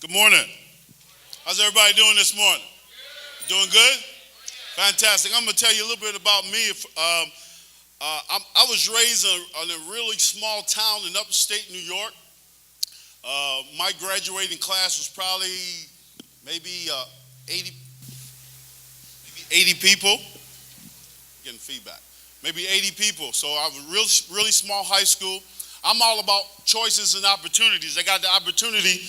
Good morning. How's everybody doing this morning? Doing good? Fantastic. I'm going to tell you a little bit about me. I was raised in a really small town in upstate New York. My graduating class was probably maybe 80 people. Getting feedback. Maybe 80 people. So I was really small high school. I'm all about choices and opportunities. I got the opportunity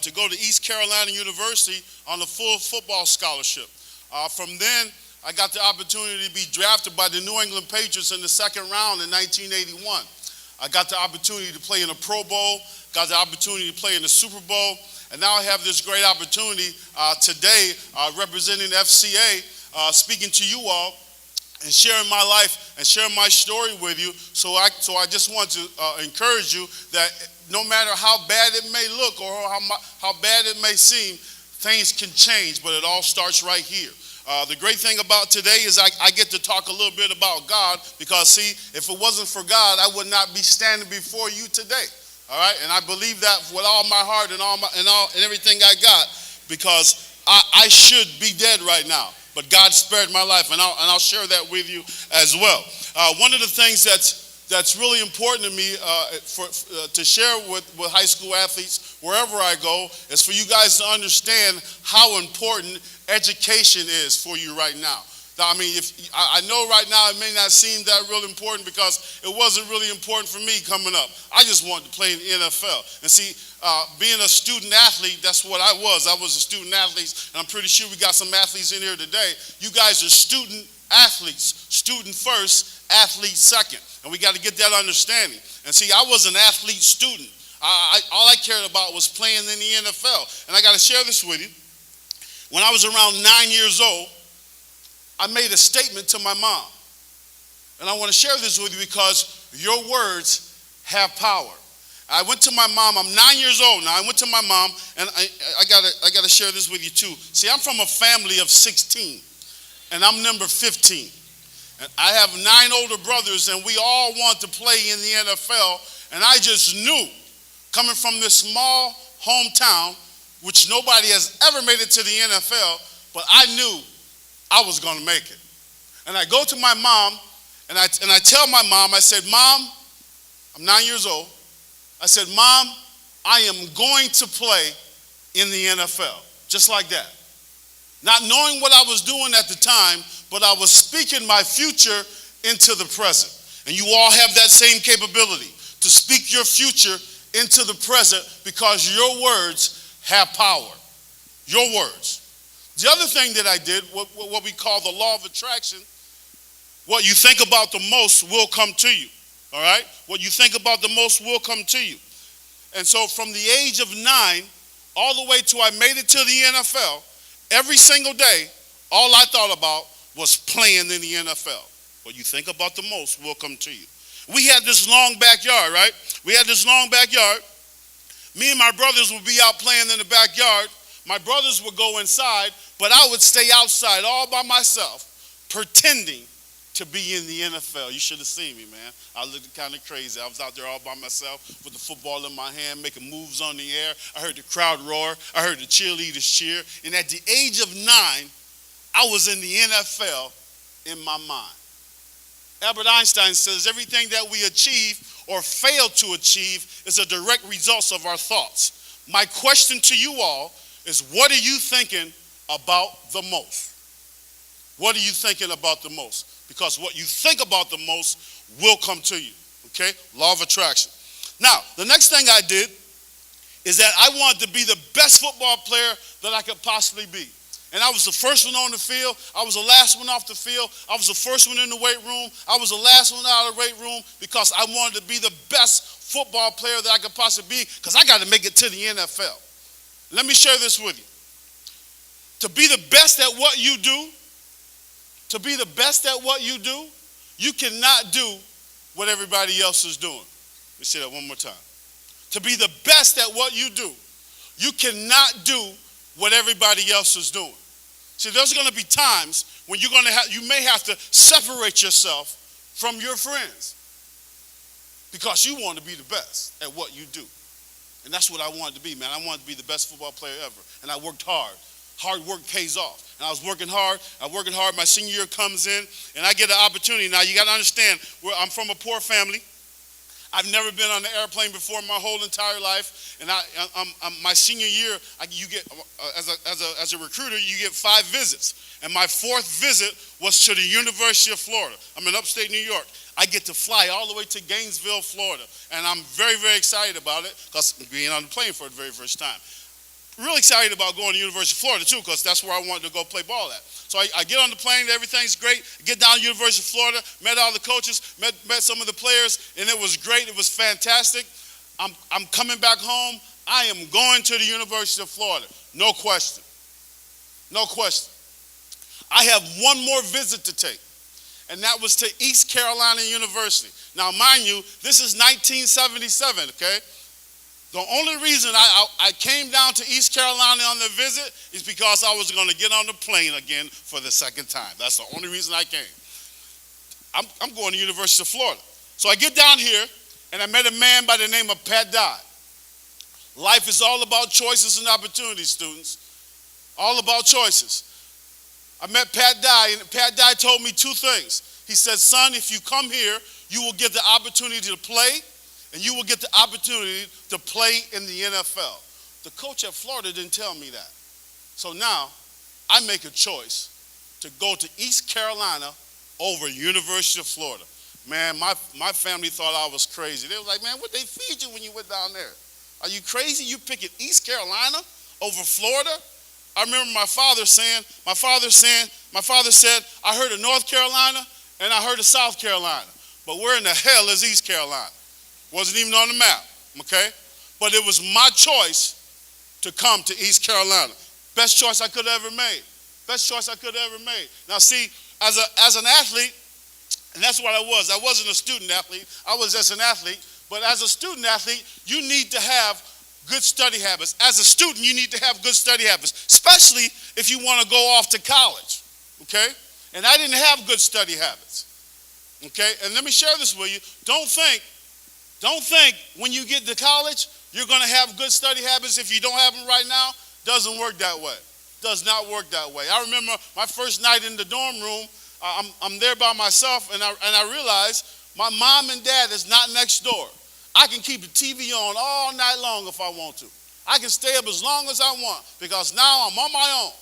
to go to East Carolina University on a full football scholarship. From then, I got the opportunity to be drafted by the New England Patriots in the second round in 1981. I got the opportunity to play in a Pro Bowl, got the opportunity to play in the Super Bowl, and now I have this great opportunity today representing FCA, speaking to you all, and sharing my life and sharing my story with you. So I just want to encourage you that no matter how bad it may look or how bad it may seem, things can change, but it all starts right here. The great thing about today is I get to talk a little bit about God because, see, if it wasn't for God, I would not be standing before you today. All right? And I believe that with all my heart and everything I got, because I should be dead right now. But God spared my life, and I'll share that with you as well. One of the things that's really important to me to share with high school athletes wherever I go is for you guys to understand how important education is for you right now. Now, I mean, I know right now it may not seem that real important because it wasn't really important for me coming up. I just wanted to play in the NFL. And see, being a student athlete, that's what I was. I was a student athlete, and I'm pretty sure we got some athletes in here today. You guys are student athletes, student first, athlete second. And we got to get that understanding. And see, I was an athlete student. All I cared about was playing in the NFL. And I got to share this with you. When I was around 9 years old, I made a statement to my mom. And I want to share this with you because your words have power. I went to my mom. I'm 9 years old now. I went to my mom, and I gotta share this with you too. See, I'm from a family of 16, and I'm number 15. And I have 9 older brothers, and we all want to play in the NFL. And I just knew, coming from this small hometown, which nobody has ever made it to the NFL, but I knew I was going to make it. And I go to my mom, and I tell my mom, I said, Mom, I'm 9 years old. I said, Mom, I am going to play in the NFL, just like that. Not knowing what I was doing at the time, but I was speaking my future into the present. And you all have that same capability to speak your future into the present because your words have power. Your words. The other thing that I did, what we call the law of attraction, what you think about the most will come to you. All right? What you think about the most will come to you. And so from the age of 9 all the way till I made it to the NFL, every single day, all I thought about was playing in the NFL. What you think about the most will come to you. We had this long backyard, right? We had this long backyard. Me and my brothers would be out playing in the backyard. My brothers would go inside, but I would stay outside all by myself, pretending to be in the NFL. You should have seen me, man. I looked kind of crazy. I was out there all by myself with the football in my hand, making moves on the air. I heard the crowd roar. I heard the cheerleaders cheer. And at the age of 9, I was in the NFL in my mind. Albert Einstein says everything that we achieve or fail to achieve is a direct result of our thoughts. My question to you all is, what are you thinking about the most? What are you thinking about the most? Because what you think about the most will come to you, okay? Law of attraction. Now, the next thing I did is that I wanted to be the best football player that I could possibly be. And I was the first one on the field. I was the last one off the field. I was the first one in the weight room. I was the last one out of the weight room because I wanted to be the best football player that I could possibly be because I got to make it to the NFL. Let me share this with you. To be the best at what you do, you cannot do what everybody else is doing. Let me say that one more time. To be the best at what you do, you cannot do what everybody else is doing. See, there's going to be times when you may have to separate yourself from your friends because you want to be the best at what you do. And that's what I wanted to be, man. I wanted to be the best football player ever. And I worked hard. Hard work pays off. And I was working hard. My senior year comes in, and I get an opportunity. Now, you got to understand, I'm from a poor family. I've never been on an airplane before my whole entire life. And my senior year, you get as a recruiter, you get 5 visits. And my 4th visit was to the University of Florida. I'm in upstate New York. I get to fly all the way to Gainesville, Florida. And I'm very, very excited about it because being on the plane for the very first time. Really excited about going to the University of Florida too, because that's where I wanted to go play ball at. So I get on the plane, everything's great. Get down to the University of Florida, met all the coaches, met some of the players, and it was great. It was fantastic. I'm coming back home. I am going to the University of Florida. No question. No question. I have one more visit to take, and that was to East Carolina University. Now, mind you, this is 1977, okay? The only reason I came down to East Carolina on the visit is because I was going to get on the plane again for the second time. That's the only reason I came. I'm going to the University of Florida. So I get down here, and I met a man by the name of Pat Dye. Life is all about choices and opportunities, students. All about choices. I met Pat Dye, and Pat Dye told me 2 things. He said, son, if you come here, you will get the opportunity to play, and you will get the opportunity to play in the NFL. The coach at Florida didn't tell me that. So now I make a choice to go to East Carolina over University of Florida. Man, my family thought I was crazy. They were like, man, what they feed you when you went down there? Are you crazy? You picking East Carolina over Florida? I remember my father said, I heard of North Carolina and I heard of South Carolina, but where in the hell is East Carolina? Wasn't even on the map, okay? But it was my choice to come to East Carolina. Best choice I could have ever made. Best choice I could have ever made. Now see, as an athlete, and that's what I was. I wasn't a student athlete. I was just an athlete. But as a student athlete, you need to have good study habits. As a student, you need to have good study habits, especially if you want to go off to college, okay? And I didn't have good study habits, okay? And let me share this with you. Don't think when you get to college, you're going to have good study habits if you don't have them right now. Doesn't work that way. Does not work that way. I remember my first night in the dorm room. I'm there by myself, and I realized my mom and dad is not next door. I can keep the TV on all night long if I want to. I can stay up as long as I want because now I'm on my own.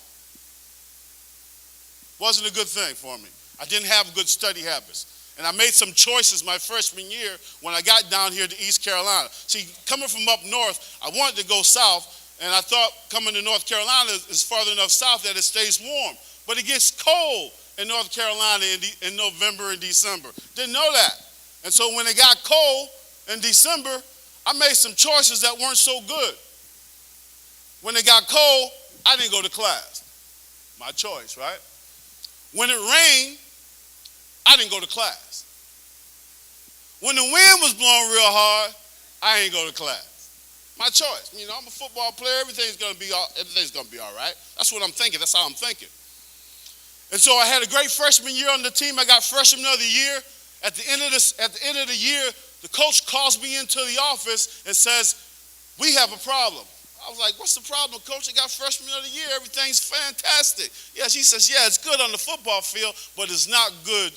Wasn't a good thing for me. I didn't have good study habits. And I made some choices my freshman year when I got down here to East Carolina. See, coming from up north, I wanted to go south, and I thought coming to North Carolina is farther enough south that it stays warm. But it gets cold in North Carolina in November and December. Didn't know that. And so when it got cold in December, I made some choices that weren't so good. When it got cold, I didn't go to class. My choice, right? When it rained, I didn't go to class. When the wind was blowing real hard, I ain't go to class. My choice. You know, I'm a football player. Everything's gonna be all right. That's what I'm thinking. That's how I'm thinking. And so I had a great freshman year on the team. I got freshman of the year. At the end of the year, the coach calls me into the office and says, "We have a problem." I was like, "What's the problem, coach? I got freshman of the year. Everything's fantastic." Yeah, she says, "Yeah, it's good on the football field, but it's not good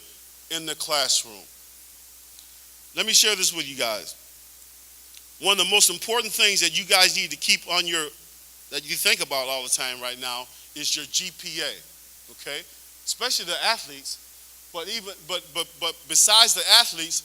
in the classroom." Let me share this with you guys. One of the most important things that you guys need to keep on that you think about all the time right now is your GPA, okay? Especially the athletes, but besides the athletes,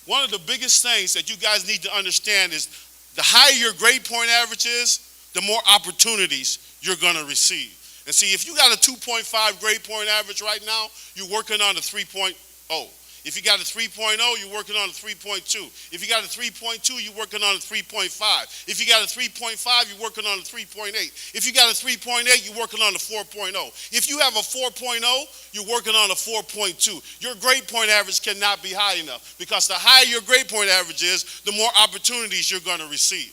one of the biggest things that you guys need to understand is the higher your grade point average is, the more opportunities you're going to receive. And see, if you got a 2.5 grade point average right now, you're working on a 3.0. If you got a 3.0, you're working on a 3.2. If you got a 3.2, you're working on a 3.5. If you got a 3.5, you're working on a 3.8. If you got a 3.8, you're working on a 4.0. If you have a 4.0, you're working on a 4.2. Your grade point average cannot be high enough because the higher your grade point average is, the more opportunities you're going to receive.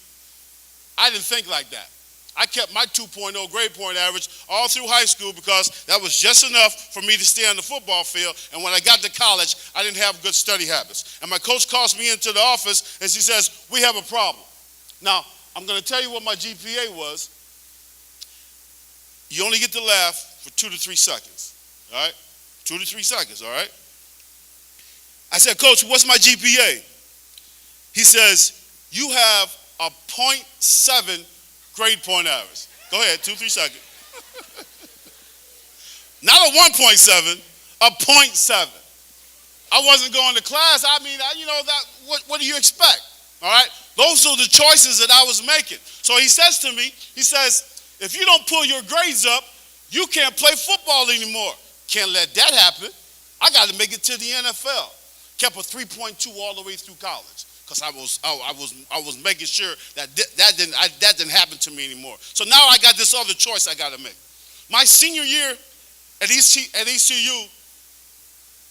I didn't think like that. I kept my 2.0 grade point average all through high school because that was just enough for me to stay on the football field. And when I got to college, I didn't have good study habits. And my coach calls me into the office and she says, "We have a problem." Now, I'm going to tell you what my GPA was. You only get to laugh for 2 to 3 seconds, all right? 2 to 3 seconds, all right? I said, Coach, what's my GPA? He says, you have a .7 grade point average. Go ahead, 2, 3 seconds. Not a 1.7, a .7. I wasn't going to class. What do you expect? All right? Those are the choices that I was making. So he says to me, he says, if you don't pull your grades up, you can't play football anymore. Can't let that happen. I got to make it to the NFL. Kept a 3.2 all the way through college because I was making sure that didn't happen to me anymore. So now I got this other choice I got to make. My senior year at ECU,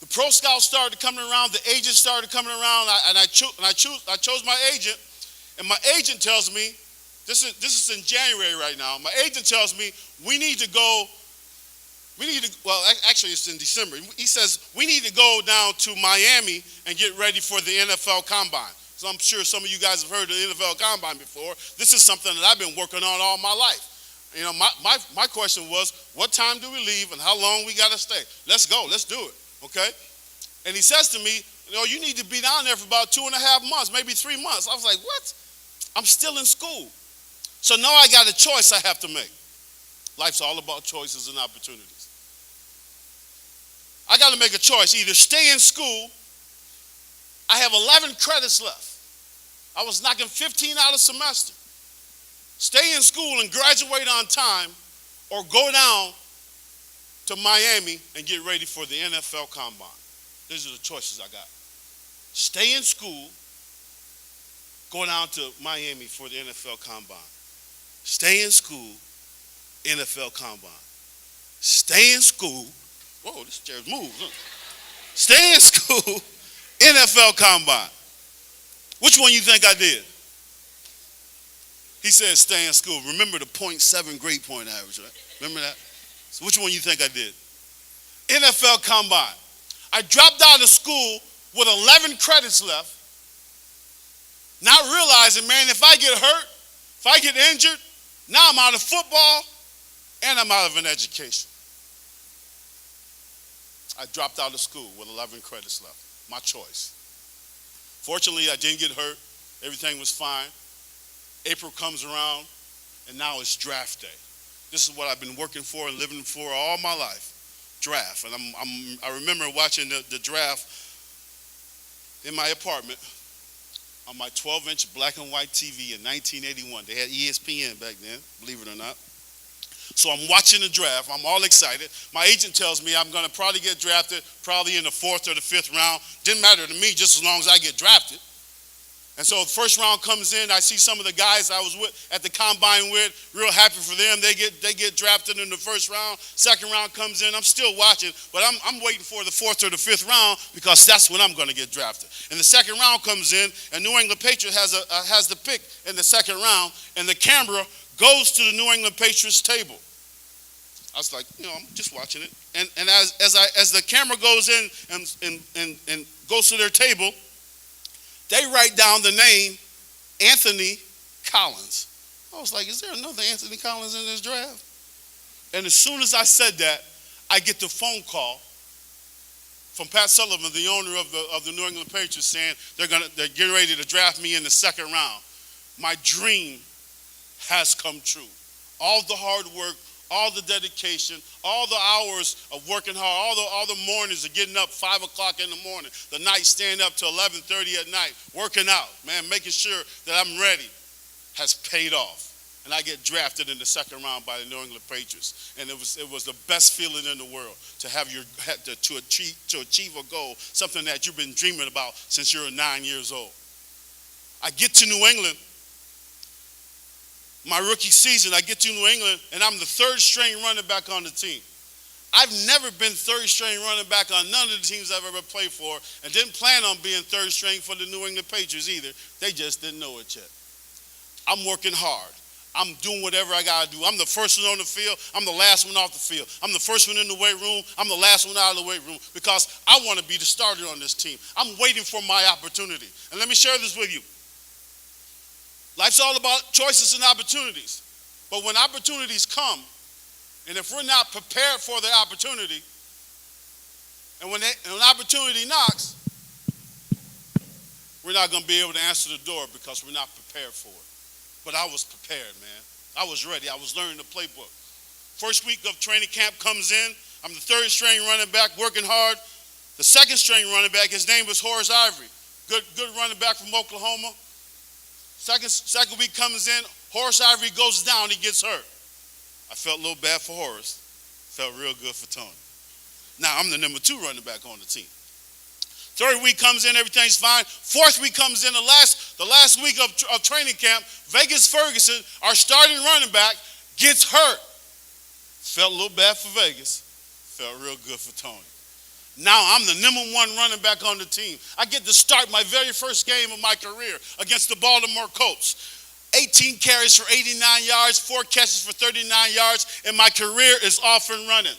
the pro scouts started coming around, the agents started coming around, and I chose my agent, and my agent tells me, this is in January right now. My agent tells me actually it's in December. He says we need to go down to Miami and get ready for the NFL Combine. So I'm sure some of you guys have heard of the NFL Combine before. This is something that I've been working on all my life. You know, my question was, what time do we leave and how long we got to stay? Let's go. Let's do it. Okay? And he says to me, you need to be down there for about 2.5 months, maybe 3 months. I was like, what? I'm still in school. So now I got a choice I have to make. Life's all about choices and opportunities. I got to make a choice. Either stay in school. I have 11 credits left. I was knocking 15 out a semester. Stay in school and graduate on time, or go down to Miami and get ready for the NFL Combine. These are the choices I got. Stay in school, go down to Miami for the NFL Combine. Stay in school, NFL Combine. Stay in school. Whoa, this chair's moved. Huh? Stay in school, NFL Combine. Which one you think I did? He said stay in school. Remember the .7 grade point average, right? Remember that? So which one you think I did? NFL Combine. I dropped out of school with 11 credits left, not realizing, man, if I get hurt, if I get injured, now I'm out of football and I'm out of an education. I dropped out of school with 11 credits left. My choice. Fortunately, I didn't get hurt. Everything was fine. April comes around, and now it's draft day. This is what I've been working for and living for all my life, draft. And I remember watching the draft in my apartment on my 12-inch black and white TV in 1981. They had ESPN back then, believe it or not. So I'm watching the draft. I'm all excited. My agent tells me I'm going to probably get drafted probably in the 4th or the 5th round. Didn't matter to me just as long as I get drafted. And so the first round comes in. I see some of the guys I was with at the combine with, real happy for them. They get drafted in the first round. Second round comes in. I'm still watching, but I'm waiting for the 4th or the 5th round because that's when I'm going to get drafted. And the second round comes in, and New England Patriots has the pick in the second round, and the camera goes to the New England Patriots table. I was like, I'm just watching it. And as the camera goes in and goes to their table, they write down the name Anthony Collins. I was like, is there another Anthony Collins in this draft? And as soon as I said that, I get the phone call from Pat Sullivan, the owner of the New England Patriots, saying they're getting ready to draft me in the second round. My dream has come true. All the hard work, all the dedication, all the hours of working hard, all the mornings of getting up 5 o'clock in the morning, the night staying up till 11:30 at night, working out, man, making sure that I'm ready, has paid off. And I get drafted in the second round by the New England Patriots. And it was the best feeling in the world to achieve a goal, something that you've been dreaming about since you were 9 years old. I get to New England. My rookie season, I get to New England, and I'm the third string running back on the team. I've never been third string running back on none of the teams I've ever played for, and didn't plan on being third string for the New England Patriots either. They just didn't know it yet. I'm working hard. I'm doing whatever I got to do. I'm the first one on the field. I'm the last one off the field. I'm the first one in the weight room. I'm the last one out of the weight room because I want to be the starter on this team. I'm waiting for my opportunity. And let me share this with you. Life's all about choices and opportunities. But when opportunities come, and if we're not prepared for the opportunity, and when an opportunity knocks, we're not going to be able to answer the door because we're not prepared for it. But I was prepared, man. I was ready. I was learning the playbook. First week of training camp comes in. I'm the third string running back, working hard. The second string running back, his name was Horace Ivory. Good running back from Oklahoma. Second week comes in. Horace Ivory goes down. He gets hurt. I felt a little bad for Horace. Felt real good for Tony. Now, I'm the number 2 running back on the team. Third week comes in, everything's fine. Fourth week comes in, the last week of training camp, Vegas Ferguson, our starting running back, gets hurt. Felt a little bad for Vegas. Felt real good for Tony. Now I'm the number 1 running back on the team. I get to start my very first game of my career against the Baltimore Colts. 18 carries for 89 yards, 4 catches for 39 yards, and my career is off and running.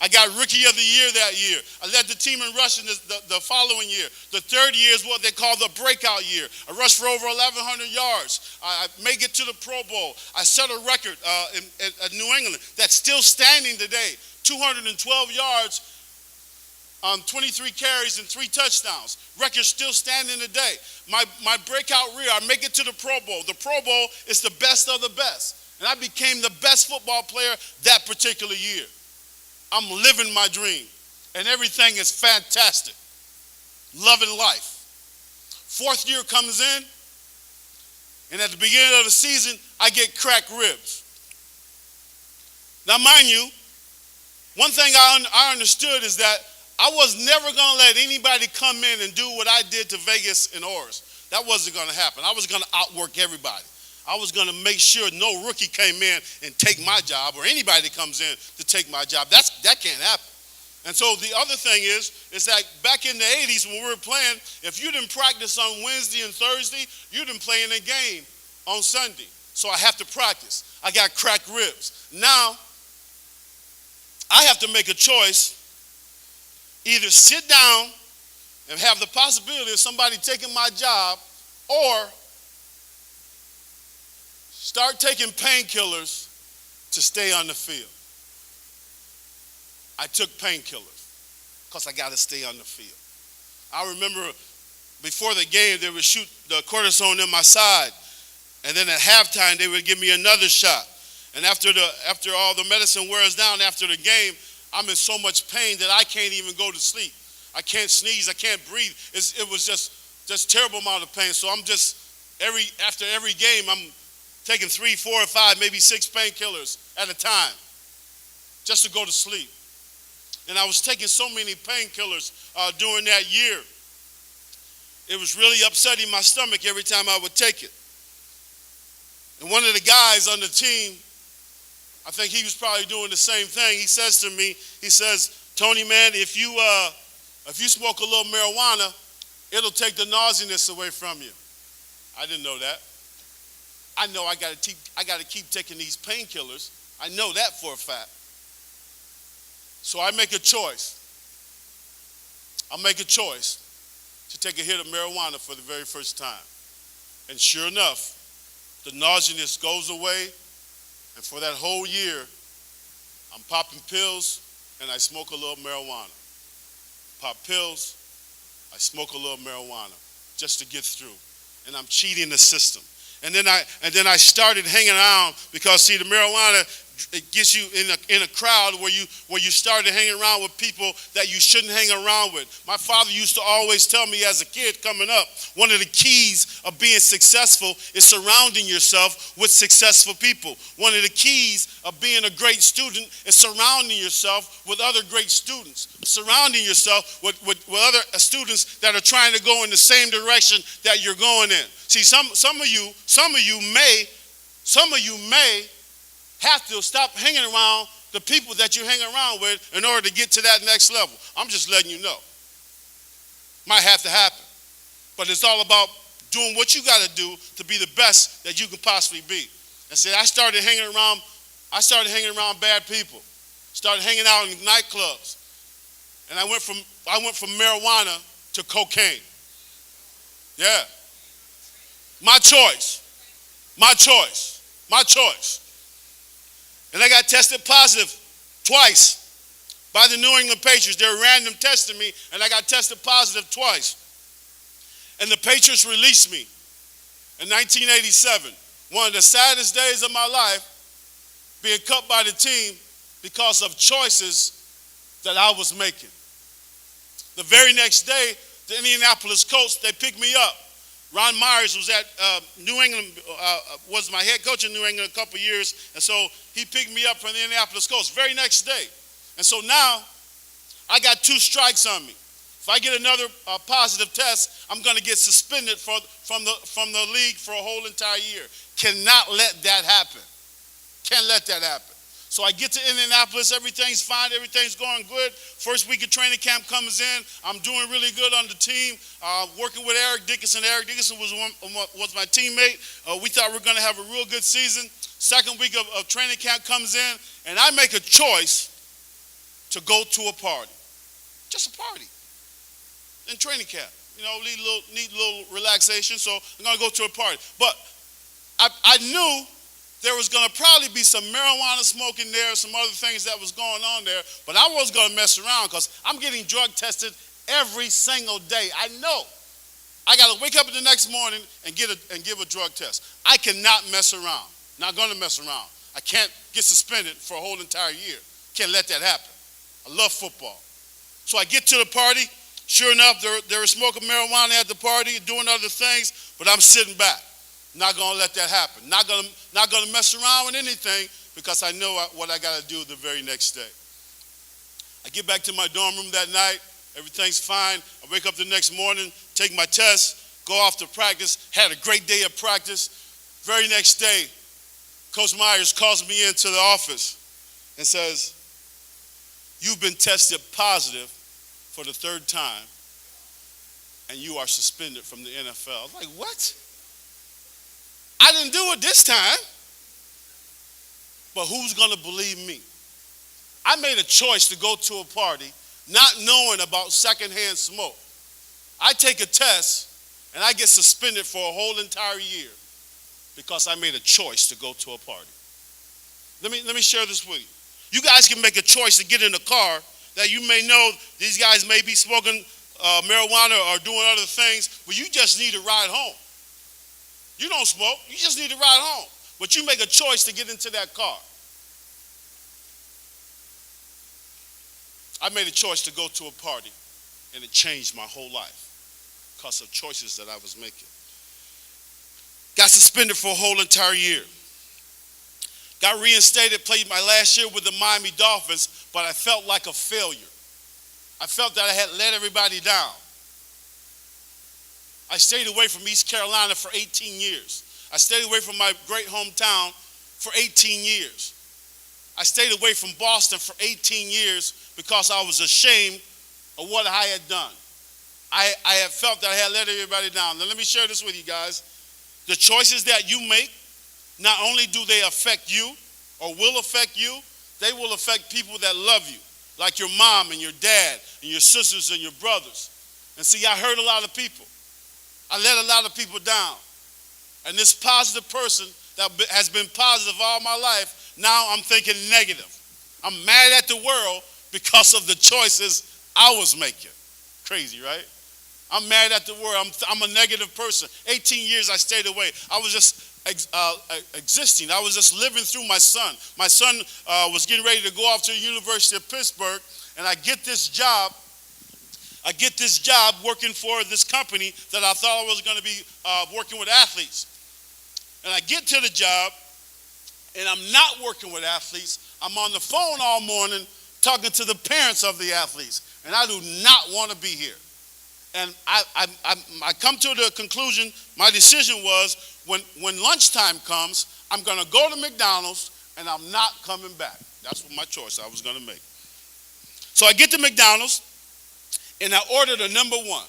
I got Rookie of the Year that year. I led the team in rushing the following year. The third year is what they call the breakout year. I rushed for over 1,100 yards. I make it to the Pro Bowl. I set a record at New England that's still standing today. 212 yards on 23 carries and 3 touchdowns. Record still standing today. My breakout year, I make it to the Pro Bowl. The Pro Bowl is the best of the best. And I became the best football player that particular year. I'm living my dream, and everything is fantastic. Loving life. Fourth year comes in, and at the beginning of the season, I get cracked ribs. Now, mind you, one thing I understood is that I was never going to let anybody come in and do what I did to Vegas and Horace. That wasn't going to happen. I was going to outwork everybody. I was going to make sure no rookie came in and take my job, or anybody that comes in to take my job. That can't happen. And so the other thing is that back in the 80s when we were playing, if you didn't practice on Wednesday and Thursday, you didn't play in a game on Sunday. So I have to practice. I got cracked ribs. Now, I have to make a choice. Either sit down and have the possibility of somebody taking my job, or start taking painkillers to stay on the field. I took painkillers because I got to stay on the field. I remember before the game, they would shoot the cortisone in my side, and then at halftime, they would give me another shot. And after all the medicine wears down after the game, I'm in so much pain that I can't even go to sleep. I can't sneeze. I can't breathe. It was just terrible amount of pain. So I'm just, after every game, I'm taking 3, 4, or 5, maybe 6 painkillers at a time just to go to sleep. And I was taking so many painkillers during that year. It was really upsetting my stomach every time I would take it. And one of the guys on the team, I think he was probably doing the same thing. He says to me, he says, "Tony, man, if you smoke a little marijuana, it'll take the nauseousness away from you." I didn't know that. I know I got to keep taking these painkillers. I know that for a fact. So I make a choice. I make a choice to take a hit of marijuana for the very first time. And sure enough, the nauseousness goes away. And for that whole year, I'm popping pills and I smoke a little marijuana. Pop pills, I smoke a little marijuana just to get through. And I'm cheating the system. And then I started hanging around because, see, the marijuana, it gets you in a crowd where you started hanging around with people that you shouldn't hang around with. My father used to always tell me as a kid coming up, one of the keys of being successful is surrounding yourself with successful people. One of the keys of being a great student is surrounding yourself with other great students. Surrounding yourself with other students that are trying to go in the same direction that you're going in. See, some of you may have to stop hanging around the people that you hang around with in order to get to that next level. I'm just letting you know. Might have to happen. But it's all about doing what you got to do to be the best that you can possibly be. And see, I started hanging around bad people. Started hanging out in nightclubs. And I went from marijuana to cocaine. Yeah. My choice. My choice. My choice. And I got tested positive twice by the New England Patriots. They were random testing me, and I got tested positive twice. And the Patriots released me in 1987. One of the saddest days of my life, being cut by the team because of choices that I was making. The very next day, the Indianapolis Colts, they picked me up. Ron Myers was at New England, was my head coach in New England a couple years, and so he picked me up from the Indianapolis Colts very next day. And so now, I got 2 strikes on me. If I get another positive test, I'm going to get suspended from the league for a whole entire year. Cannot let that happen. Can't let that happen. So I get to Indianapolis, everything's fine, everything's going good. First week of training camp comes in, I'm doing really good on the team, working with Eric Dickinson. Eric Dickinson was my teammate. We thought we were going to have a real good season. Second week of training camp comes in, and I make a choice to go to a party. Just a party in training camp. You know, need a little relaxation, so I'm going to go to a party. But I knew there was going to probably be some marijuana smoking there, some other things that was going on there, but I wasn't going to mess around because I'm getting drug tested every single day. I know. I got to wake up the next morning and give a drug test. I cannot mess around. Not going to mess around. I can't get suspended for a whole entire year. Can't let that happen. I love football. So I get to the party. Sure enough, they were smoking marijuana at the party, doing other things, but I'm sitting back. Not going to let that happen. Not going to mess around with anything because I know what I got to do the very next day. I get back to my dorm room that night. Everything's fine. I wake up the next morning, take my test, go off to practice. Had a great day of practice. Very next day, Coach Myers calls me into the office and says, "You've been tested positive for the 3rd time, and you are suspended from the NFL." I was like, what? I didn't do it this time. But who's going to believe me? I made a choice to go to a party not knowing about secondhand smoke. I take a test, and I get suspended for a whole entire year because I made a choice to go to a party. Let me share this with you. You guys can make a choice to get in a car that you may know these guys may be smoking marijuana or doing other things, but you just need to ride home. You don't smoke, you just need to ride home. But you make a choice to get into that car. I made a choice to go to a party, and it changed my whole life because of choices that I was making. Got suspended for a whole entire year. Got reinstated, played my last year with the Miami Dolphins, but I felt like a failure. I felt that I had let everybody down. I stayed away from East Carolina for 18 years. I stayed away from my great hometown for 18 years. I stayed away from Boston for 18 years because I was ashamed of what I had done. I had felt that I had let everybody down. Now let me share this with you guys. The choices that you make, not only do they affect you or will affect you, they will affect people that love you, like your mom and your dad and your sisters and your brothers. And see, I hurt a lot of people. I let a lot of people down. And this positive person that has been positive all my life, now I'm thinking negative. I'm mad at the world because of the choices I was making. Crazy, right? I'm mad at the world. I'm a negative person. 18 years I stayed away. I was just existing. I was just living through my son. My son was getting ready to go off to the University of Pittsburgh, and I get this job working for this company that I thought I was going to be working with athletes. And I get to the job, and I'm not working with athletes. I'm on the phone all morning talking to the parents of the athletes, and I do not want to be here. And I come to the conclusion, my decision was, when lunchtime comes, I'm going to go to McDonald's, and I'm not coming back. That's what my choice I was going to make. So I get to McDonald's, and I ordered a number 1.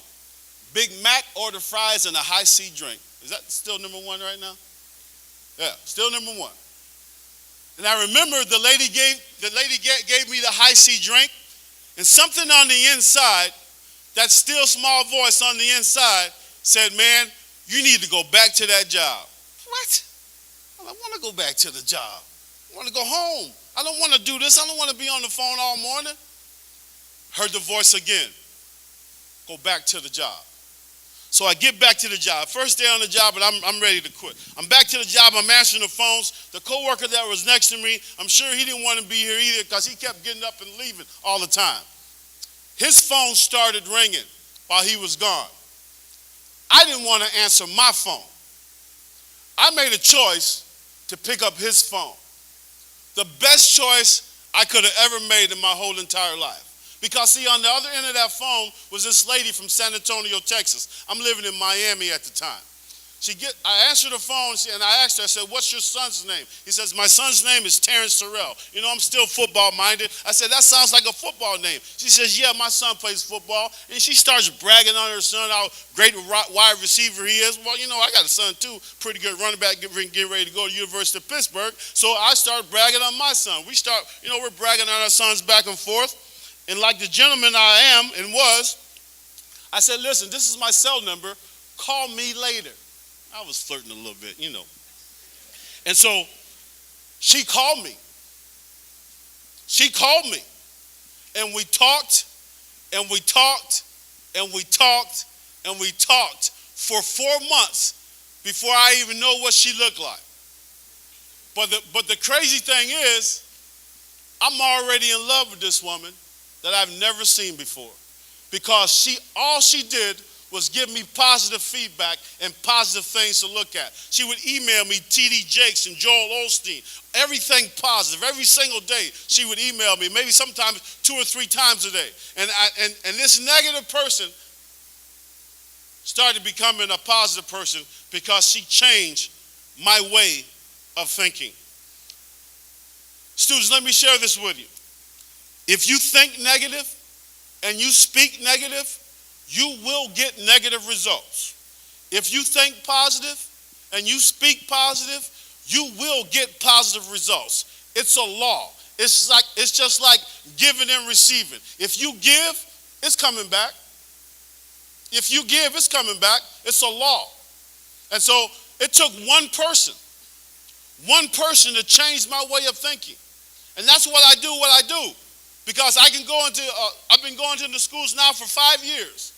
Big Mac, order fries, and a high C drink. Is that still number 1 right now? Yeah, still number 1. And I remember the lady gave me the high C drink, and something on the inside, that still small voice on the inside said, "Man, you need to go back to that job." What? I want to go back to the job. I want to go home. I don't want to do this. I don't want to be on the phone all morning. Heard the voice again. Go back to the job. So I get back to the job. First day on the job, and I'm ready to quit. I'm back to the job. I'm answering the phones. The coworker that was next to me, I'm sure he didn't want to be here either because he kept getting up and leaving all the time. His phone started ringing while he was gone. I didn't want to answer my phone. I made a choice to pick up his phone. The best choice I could have ever made in my whole entire life. Because, see, on the other end of that phone was this lady from San Antonio, Texas. I'm living in Miami at the time. I answered the phone, and I asked her, I said, what's your son's name? He says, my son's name is Terrence Terrell. You know, I'm still football-minded. I said, that sounds like a football name. She says, yeah, my son plays football. And she starts bragging on her son, how great a wide receiver he is. Well, you know, I got a son, too, pretty good running back, getting ready to go to the University of Pittsburgh. So I start bragging on my son. We're bragging on our sons back and forth. And like the gentleman I am and was, I said, listen, this is my cell number. Call me later. I was flirting a little bit, you know. And so she called me. She called me. And we talked, and we talked, and we talked, and we talked for 4 months before I even know what she looked like. But the crazy thing is, I'm already in love with this woman that I've never seen before. Because all she did was give me positive feedback and positive things to look at. She would email me T.D. Jakes and Joel Osteen, everything positive. Every single day she would email me, maybe sometimes 2 or 3 times a day. And this negative person started becoming a positive person because she changed my way of thinking. Students, let me share this with you. If you think negative and you speak negative, you will get negative results. If you think positive and you speak positive, you will get positive results. It's a law. It's just like giving and receiving. If you give, it's coming back. If you give, it's coming back. It's a law. And so it took one person to change my way of thinking. And that's what I do. Because I've been going to the schools now for 5 years.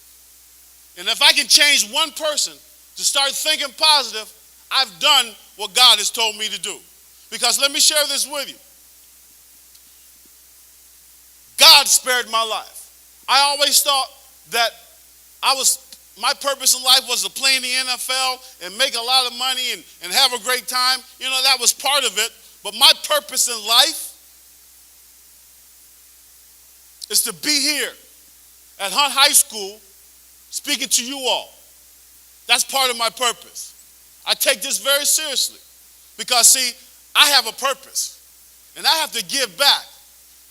And if I can change one person to start thinking positive, I've done what God has told me to do. Because let me share this with you. God spared my life. I always thought that my purpose in life was to play in the NFL and make a lot of money and have a great time. You know, that was part of it. But my purpose in life is to be here at Hunt High School speaking to you all. That's part of my purpose. I take this very seriously because, see, I have a purpose and I have to give back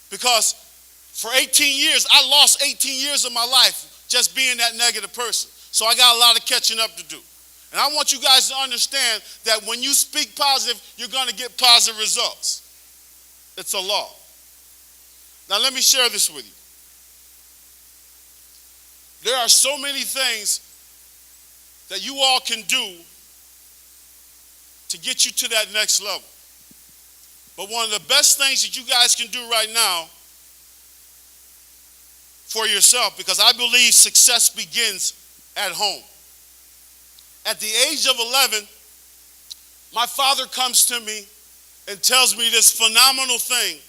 because for 18 years, I lost 18 years of my life just being that negative person. So I got a lot of catching up to do. And I want you guys to understand that when you speak positive, you're going to get positive results. It's a law. Now let me share this with you. There are so many things that you all can do to get you to that next level. But one of the best things that you guys can do right now for yourself, because I believe success begins at home. At the age of 11, my father comes to me and tells me this phenomenal thing.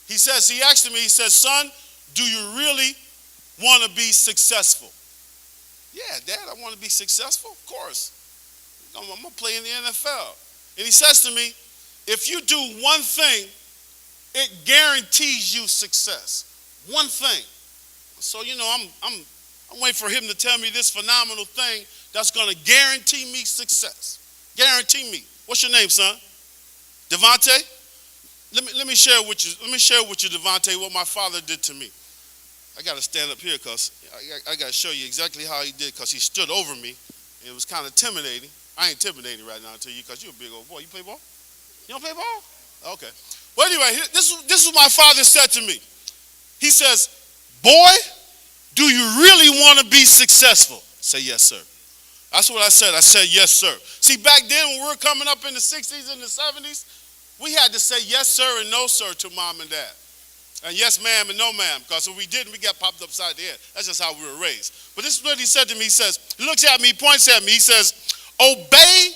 He asked me, son, do you really want to be successful? Yeah, Dad, I want to be successful, of course. I'm going to play in the NFL. And he says to me, if you do one thing, it guarantees you success. One thing. So, you know, I'm waiting for him to tell me this phenomenal thing that's going to guarantee me success. Guarantee me. What's your name, son? Devontae? Let me share with you, Devontae, what my father did to me. I got to stand up here because I got to show you exactly how he did, because he stood over me. And it was kind of intimidating. I ain't intimidating right now to you because you're a big old boy. You play ball? You don't play ball? Okay. Well, anyway, this is what my father said to me. He says, boy, do you really want to be successful? Say yes, sir. That's what I said. I said, yes, sir. See, back then when we were coming up in the 60s and the 70s, we had to say yes, sir, and no, sir to mom and dad. And yes, ma'am, and no, ma'am. Because if we didn't, we got popped upside the head. That's just how we were raised. But this is what he said to me. He says, he looks at me, he points at me. He says, obey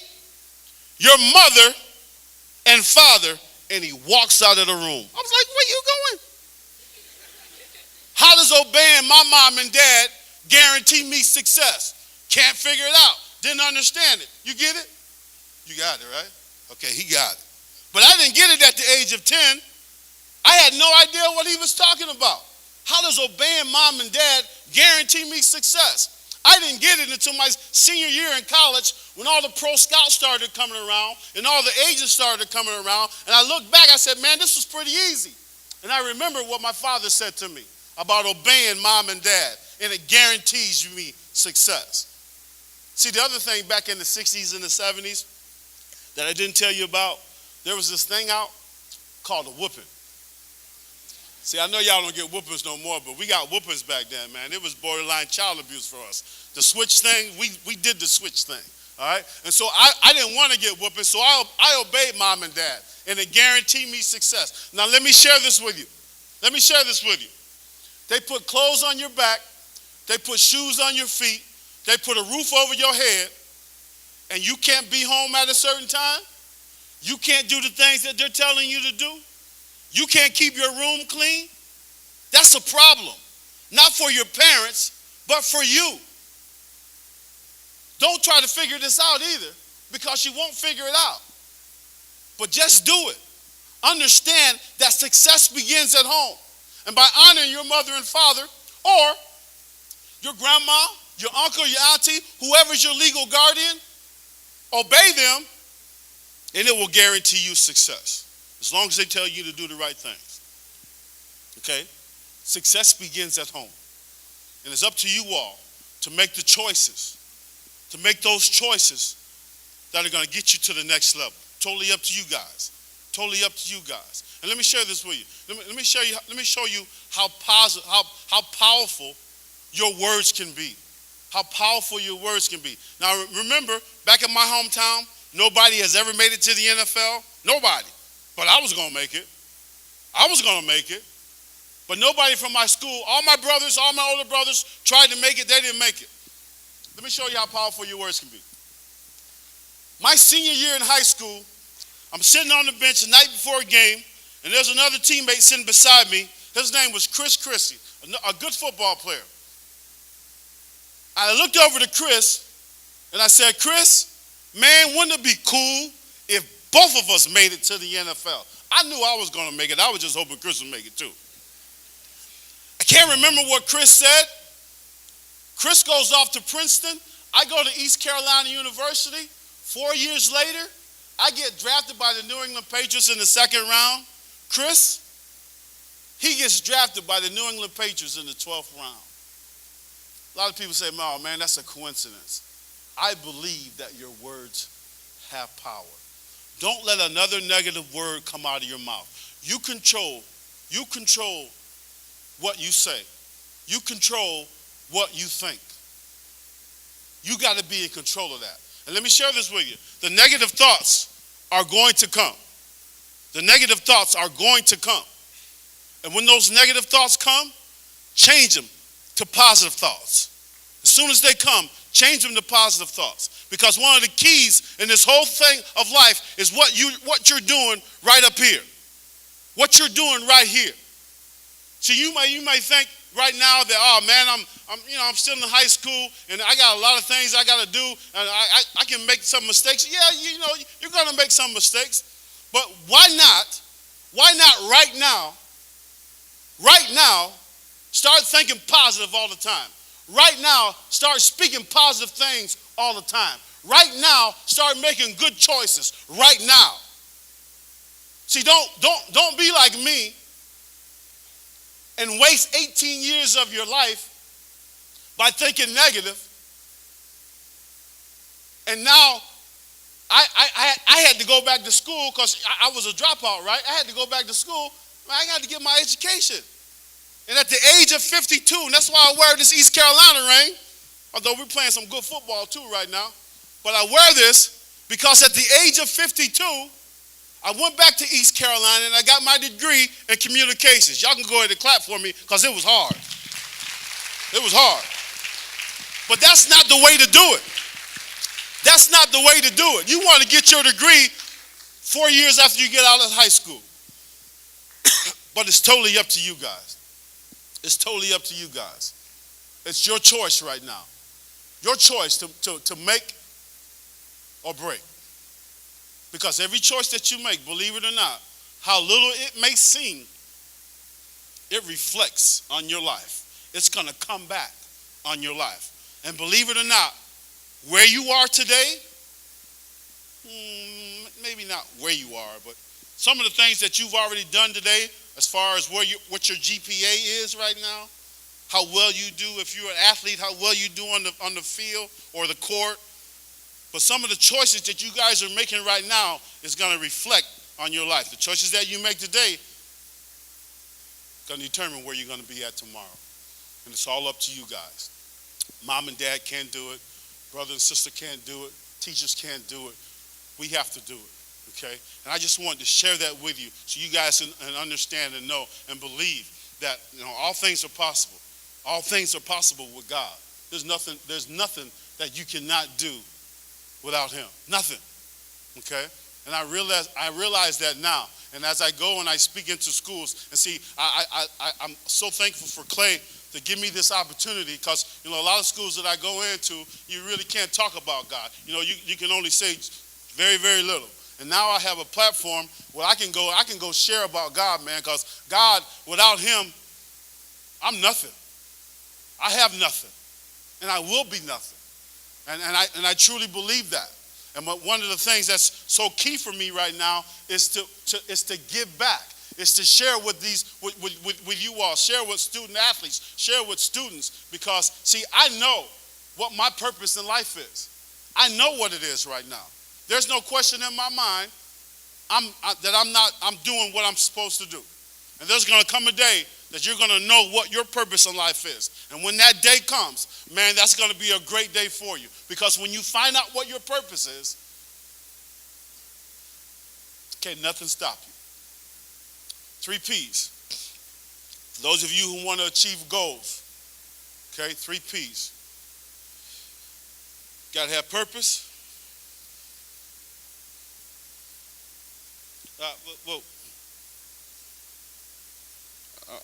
your mother and father. And he walks out of the room. I was like, where you going? How does obeying my mom and dad guarantee me success? Can't figure it out. Didn't understand it. You get it? You got it, right? Okay, he got it. But I didn't get it at the age of 10. I had no idea what he was talking about. How does obeying mom and dad guarantee me success? I didn't get it until my senior year in college when all the pro scouts started coming around and all the agents started coming around. And I looked back, I said, man, this was pretty easy. And I remember what my father said to me about obeying mom and dad, and it guarantees me success. See, the other thing back in the 60s and the 70s that I didn't tell you about, there was this thing out called a whooping. See, I know y'all don't get whoopings no more, but we got whoopings back then, man. It was borderline child abuse for us. The switch thing, we did the switch thing, all right? And so I didn't want to get whoopings, so I obeyed mom and dad, and it guaranteed me success. Now, let me share this with you. Let me share this with you. They put clothes on your back. They put shoes on your feet. They put a roof over your head, and you can't be home at a certain time. You can't do the things that they're telling you to do. You can't keep your room clean. That's a problem. Not for your parents, but for you. Don't try to figure this out either, because you won't figure it out. But just do it. Understand that success begins at home. And by honoring your mother and father, or your grandma, your uncle, your auntie, whoever's your legal guardian, obey them, and it will guarantee you success. As long as they tell you to do the right things. Okay? Success begins at home. And it's up to you all to make the choices, to make those choices that are going to get you to the next level. Totally up to you guys. Totally up to you guys. And let me share this with you. Let me show you how positive, how powerful your words can be. How powerful your words can be. Now remember, back in my hometown, nobody has ever made it to the NFL. Nobody. But I was going to make it. I was going to make it. But nobody from my school, all my brothers, all my older brothers tried to make it. They didn't make it. Let me show you how powerful your words can be. My senior year in high school, I'm sitting on the bench the night before a game, and there's another teammate sitting beside me. His name was Chris Christie, a good football player. I looked over to Chris, and I said, Chris, man, wouldn't it be cool if both of us made it to the NFL? I knew I was going to make it. I was just hoping Chris would make it too. I can't remember what Chris said. Chris goes off to Princeton. I go to East Carolina University. 4 years later, I get drafted by the New England Patriots in the second round. Chris, he gets drafted by the New England Patriots in the 12th round. A lot of people say, oh, man, that's a coincidence. I believe that your words have power. Don't let another negative word come out of your mouth. You control what you say. You control what you think. You got to be in control of that. And let me share this with you. The negative thoughts are going to come. The negative thoughts are going to come. And when those negative thoughts come, change them to positive thoughts. As soon as they come, change them to positive thoughts. Because one of the keys in this whole thing of life is what you're doing right up here. What you're doing right here. So you may think right now that, oh man, I'm still in high school and I got a lot of things I got to do and I can make some mistakes. Yeah, you're going to make some mistakes. But why not right now, start thinking positive all the time. Right now, start speaking positive things all the time. Right now, start making good choices right now. See, don't be like me and waste 18 years of your life by thinking negative. And now I had to go back to school because I was a dropout, right? I had to go back to school. I got to get my education. And at the age of 52, and that's why I wear this East Carolina ring, although we're playing some good football too right now. But I wear this because at the age of 52, I went back to East Carolina and I got my degree in communications. Y'all can go ahead and clap for me because it was hard. It was hard. But that's not the way to do it. That's not the way to do it. You want to get your degree 4 years after you get out of high school. But it's totally up to you guys. It's totally up to you guys. It's your choice right now. Your choice to make or break. Because every choice that you make, believe it or not, how little it may seem, it reflects on your life. It's going to come back on your life. And believe it or not, where you are today, maybe not where you are, but some of the things that you've already done today, as far as what your GPA is right now, how well you do if you're an athlete, how well you do on the field or the court. But some of the choices that you guys are making right now is going to reflect on your life. The choices that you make today are going to determine where you're going to be at tomorrow. And it's all up to you guys. Mom and dad can't do it. Brother and sister can't do it. Teachers can't do it. We have to do it, okay? And I just wanted to share that with you so you guys can understand and know and believe that, all things are possible. All things are possible with God. There's nothing that you cannot do without him. Nothing, okay? And I realize that now. And as I go and I speak into schools, and see, I'm so thankful for Clay to give me this opportunity because, a lot of schools that I go into, you really can't talk about God. You can only say very, very little. And now I have a platform where I can go share about God, man, because God, without him, I'm nothing. I have nothing. And I will be nothing. And I truly believe that. And one of the things that's so key for me right now is to give back. It's to share with you all, share with student athletes, share with students, because see, I know what my purpose in life is. I know what it is right now. There's no question in my mind I'm doing what I'm supposed to do. And there's going to come a day that you're going to know what your purpose in life is. And when that day comes, man, that's going to be a great day for you. Because when you find out what your purpose is, can't nothing stop you. 3 P's. For those of you who want to achieve goals, okay, 3 P's. Got to have purpose.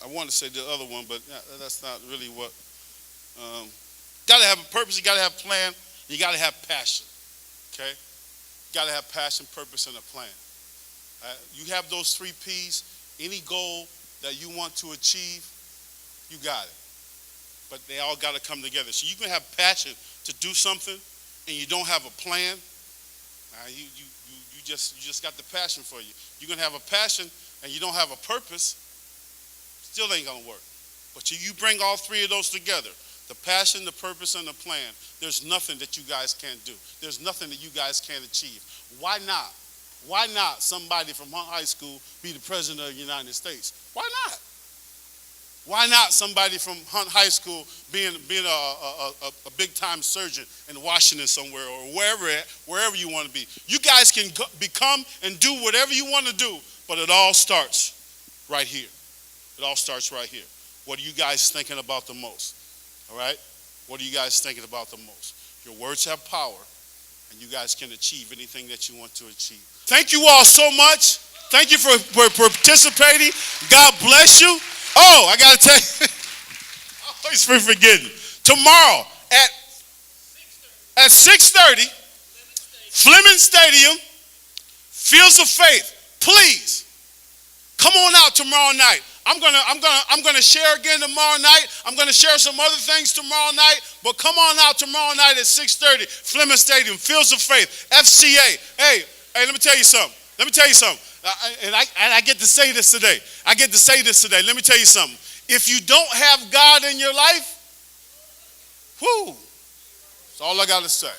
I want to say the other one, but that's not really what. Got to have a purpose, you got to have a plan, you got to have passion, okay? Got to have passion, purpose, and a plan. You have those 3 P's, any goal that you want to achieve, you got it. But they all got to come together. So you can have passion to do something and you don't have a plan, you just got the passion for you. You're going to have a passion and you don't have a purpose, still ain't going to work. But you bring all 3 of those together, the passion, the purpose, and the plan, there's nothing that you guys can't do. There's nothing that you guys can't achieve. Why not? Why not somebody from Hunt High School be the president of the United States? Why not? Why not somebody from Hunt High School being a big-time surgeon in Washington somewhere or wherever you want to be? You guys can become and do whatever you want to do, but it all starts right here. It all starts right here. What are you guys thinking about the most? All right? What are you guys thinking about the most? Your words have power, and you guys can achieve anything that you want to achieve. Thank you all so much. Thank you for participating. God bless you. Oh, I got to tell you, I always forgetting. Tomorrow at 6:30, Fleming Stadium, Fields of Faith. Please come on out tomorrow night. I'm gonna share again tomorrow night. I'm gonna share some other things tomorrow night. But come on out tomorrow night at 6:30, Fleming Stadium, Fields of Faith, FCA. Hey, let me tell you something. I get to say this today. Let me tell you something. If you don't have God in your life, that's all I got to say.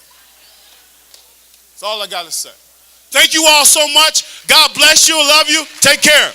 That's all I got to say. Thank you all so much. God bless you. Love you. Take care.